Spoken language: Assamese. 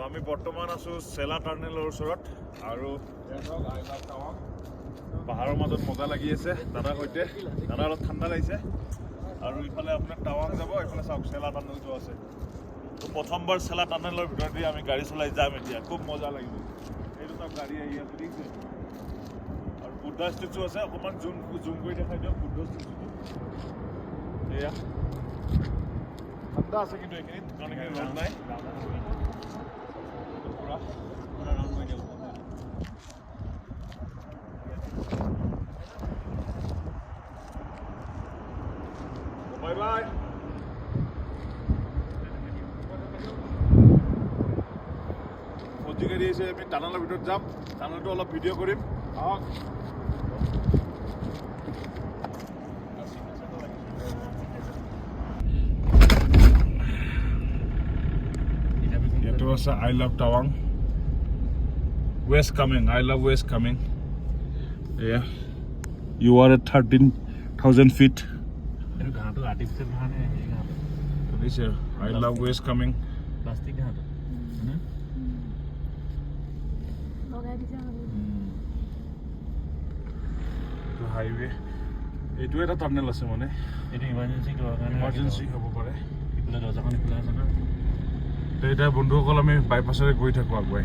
আমি বৰ্তমান আছো চেলা টাৰ্নেলৰ ওচৰত আৰু পাহাৰৰ মাজত মজা লাগি আছে দাদাৰ সৈতে দাদা অলপ ঠাণ্ডা লাগিছে আৰু ইফালে আপোনাৰ টাৱাং যাব এইফালে চাওক চেলা টাৰ্নেলটো আছে প্ৰথমবাৰ চেলা টাৰ্নেলৰ ভিতৰত দি আমি গাড়ী চলাই যাম এতিয়া খুব মজা লাগিব এইটো চাওক গাড়ী আহি আছে দেখিছে আৰু বুদ্ধা ষ্টেচু আছে অকণমান জুম কৰি দেখাই দিয়ক বুদ্ধ ষ্টেচুটো এয়া ঠাণ্ডা আছে কিন্তু এইখিনিত কাৰণ এইখিনি ৰ'দ নাই Bye bye. Moji gari ase ami tunnel bhitor jam tunnel to olop video korim ahok eto ase I love Tawang west coming I love west coming yeah you are at 13,000 feet artificial घाट है ये घाट this is I love west coming plastic घाट है ना लगा दिया to highway etu eta tunnel ase mane এটা ইমার্জেন্সি কাৰণে emergency হ'ব পাৰে ইফালে দৰ্জাখন খোলা আছে না তো এটা বন্ধুসকল আমি বাইপাছেৰে গৈ থাকোঁ আগুৱাই